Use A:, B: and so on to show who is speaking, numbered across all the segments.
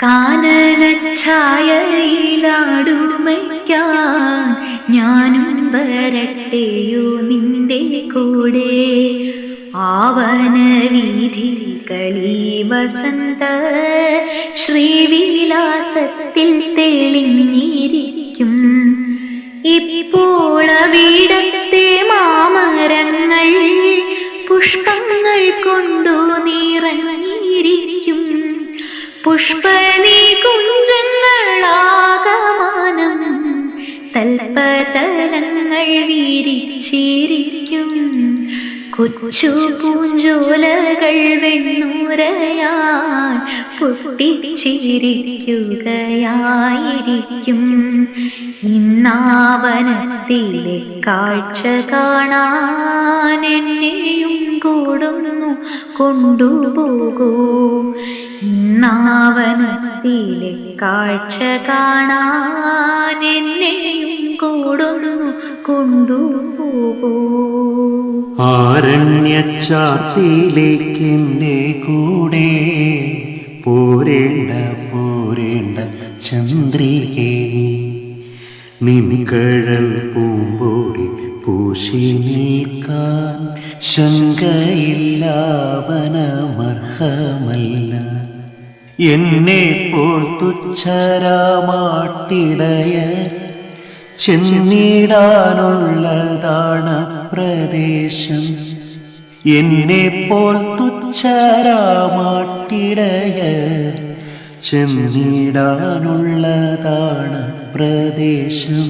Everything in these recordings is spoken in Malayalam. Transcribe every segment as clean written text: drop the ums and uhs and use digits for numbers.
A: കാനനഛായയിലാടുമയ്ക്കാൻ ഞാനും വരട്ടെയോ നിന്റെ കൂടെ. ആവന വീഥികളീ വസന്ത ശ്രീവിലാസത്തിൽ തെളിഞ്ഞിരിക്കും. ഇപ്പോൾ അവിടത്തെ മാമരങ്ങൾ പുഷ്പങ്ങൾ കൊണ്ടു നിറഞ്ഞിരിക്കും. പുഷ്പനികുഞ്ചങ്ങളാകമാനം തൽപതലങ്ങൾ വിരിച്ചിരിക്കും. കൊച്ചു പൂഞ്ചോലകൾ വെണ്ണൂരയാൽ പൊട്ടിച്ചിരിക്കുകയായിരിക്കും. ഇന്നാവനത്തിലെ കാഴ്ച കാണാൻ എന്നെയും കൂടുന്നു കൊണ്ടുപോകൂ. ഇന്നാവനത്തിലെ കാഴ്ച കാണാൻ എന്നെയും കൂടുന്നു കൊണ്ടുപോകൂ.
B: ആരണ്യച്ചാർത്തിയിലേക്കെന്നെ കൂടെ പോരേണ്ട പോരേണ്ട ചന്ദ്രികേ. നിൻകഴൽ പൂമ്പോടി പൂശി നിൽക്കാൻ ശങ്കയില്ലാവനമർഹമല്ല. എന്നെ പോൽ തുച്ഛരാമാട്ടിടയർ ചെന്നിടാനുള്ളതാണ് പ്രദേശം. എന്നെ പോൽ തുച്ഛരാമാട്ടിടയർ ചെന്നിടാനുള്ളതാണ് പ്രദേശം.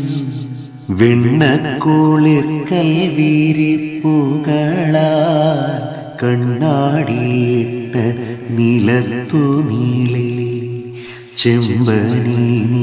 B: വെണ്ണക്കുളിർക്കൽ വിരിപ്പുകളാൽ കണ്ണാടിയിട്ട് നിലത്തു നീളി ചെമ്പനീ